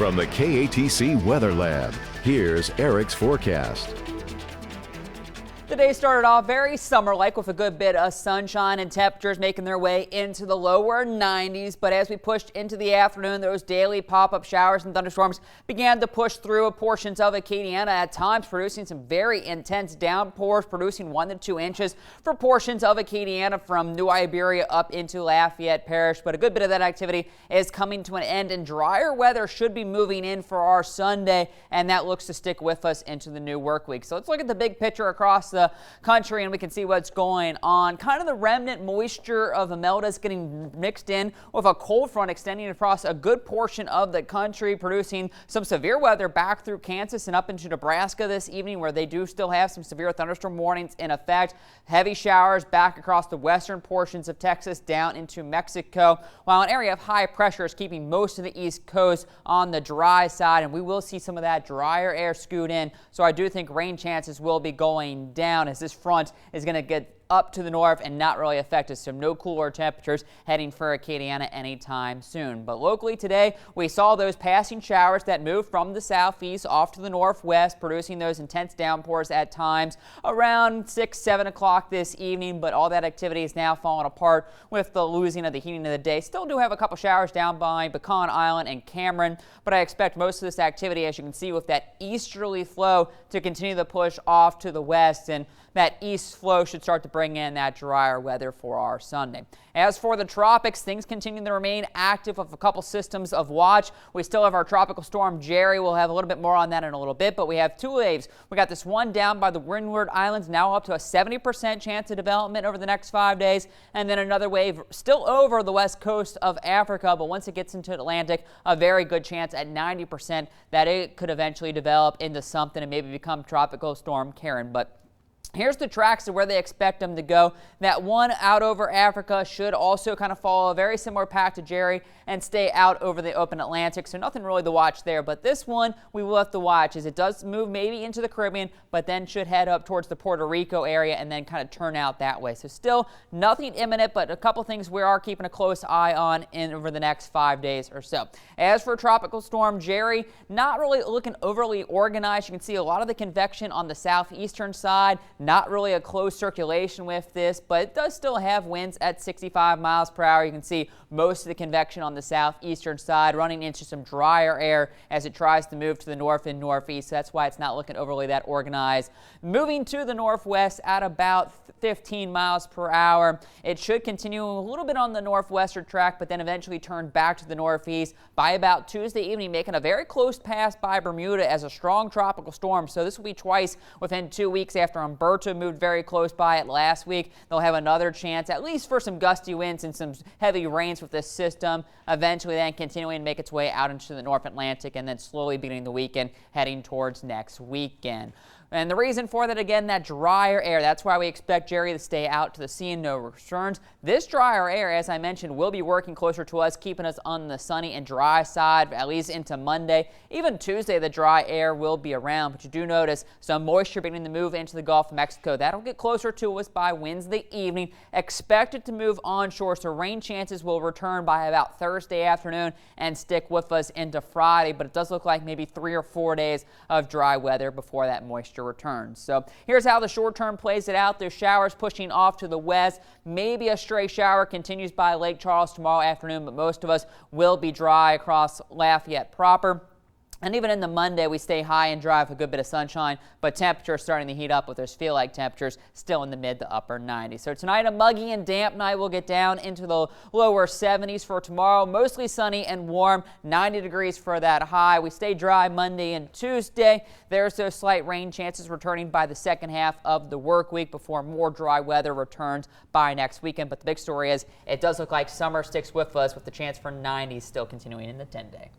From the KATC Weather Lab, here's Eric's forecast. The day started off very summer-like with a good bit of sunshine and temperatures making their way into the lower 90s. But as we pushed into the afternoon, those daily pop-up showers and thunderstorms began to push through portions of Acadiana, at times producing some very intense downpours, producing 1 to 2 inches for portions of Acadiana from New Iberia up into Lafayette Parish. But a good bit of that activity is coming to an end, and drier weather should be moving in for our Sunday, and that looks to stick with us into the new work week. So let's look at the big picture across the country and we can see what's going on. Kind of the remnant moisture of Imelda getting mixed in with a cold front extending across a good portion of the country, producing some severe weather back through Kansas and up into Nebraska this evening, where they do still have some severe thunderstorm warnings in effect. Heavy showers back across the western portions of Texas down into Mexico, while an area of high pressure is keeping most of the East Coast on the dry side, and we will see some of that drier air scoot in. So I do think rain chances will be going down as this front is going to get up to the north and not really affect us. So no cooler temperatures heading for Acadiana anytime soon. But locally today, we saw those passing showers that moved from the southeast off to the northwest, producing those intense downpours at times around 6, 7 o'clock this evening. But all that activity is now falling apart with the losing of the heating of the day. Still do have a couple showers down by Pecan Island and Cameron, but I expect most of this activity, as you can see, with that easterly flow to continue to push off to the west, and that east flow should start to bring in that drier weather for our Sunday. As for the tropics, things continue to remain active with a couple systems of watch. We still have our tropical storm Jerry. We'll have a little bit more on that in a little bit, but we have 2 waves. We got this one down by the Windward Islands, now up to a 70% chance of development over the next 5 days, and then another wave still over the west coast of Africa, but once it gets into the Atlantic, a very good chance at 90% that it could eventually develop into something and maybe become Tropical Storm Karen. But here's the tracks of where they expect them to go. That one out over Africa should also kind of follow a very similar path to Jerry and stay out over the open Atlantic. So nothing really to watch there. But this one we will have to watch as it does move maybe into the Caribbean, but then should head up towards the Puerto Rico area and then kind of turn out that way. So still nothing imminent, but a couple things we are keeping a close eye on over the next 5 days or so. As for Tropical Storm Jerry, not really looking overly organized. You can see a lot of the convection on the southeastern side. Not really a close circulation with this, but it does still have winds at 65 miles per hour. You can see most of the convection on the southeastern side running into some drier air as it tries to move to the north and northeast. So that's why it's not looking overly that organized. Moving to the northwest at about 15 miles per hour. It should continue a little bit on the northwestern track, but then eventually turn back to the northeast by about Tuesday evening, making a very close pass by Bermuda as a strong tropical storm. So this will be twice within 2 weeks after Umberto moved very close by it last week. They'll have another chance, at least for some gusty winds and some heavy rains with this system, eventually then continuing to make its way out into the North Atlantic and then slowly beginning the weekend heading towards next weekend. And the reason for that, again, that drier air. That's why we expect Jerry to stay out to the sea and no returns. This drier air, as I mentioned, will be working closer to us, keeping us on the sunny and dry side, at least into Monday. Even Tuesday, the dry air will be around, but you do notice some moisture beginning to move into the Gulf of Mexico. That'll get closer to us by Wednesday evening. Expected to move onshore, so rain chances will return by about Thursday afternoon and stick with us into Friday, but it does look like maybe 3 or 4 days of dry weather before that moisture returns. So here's how the short term plays it out. There's showers pushing off to the west. Maybe a stray shower continues by Lake Charles tomorrow afternoon, but most of us will be dry across Lafayette proper. And even in the Monday, we stay high and dry with a good bit of sunshine, but temperatures starting to heat up with those feel-like temperatures still in the mid to upper 90s. So tonight, a muggy and damp night. We'll get down into the lower 70s for tomorrow. Mostly sunny and warm, 90 degrees for that high. We stay dry Monday and Tuesday. There's those slight rain chances returning by the second half of the work week before more dry weather returns by next weekend. But the big story is it does look like summer sticks with us with the chance for 90s still continuing in the 10-day.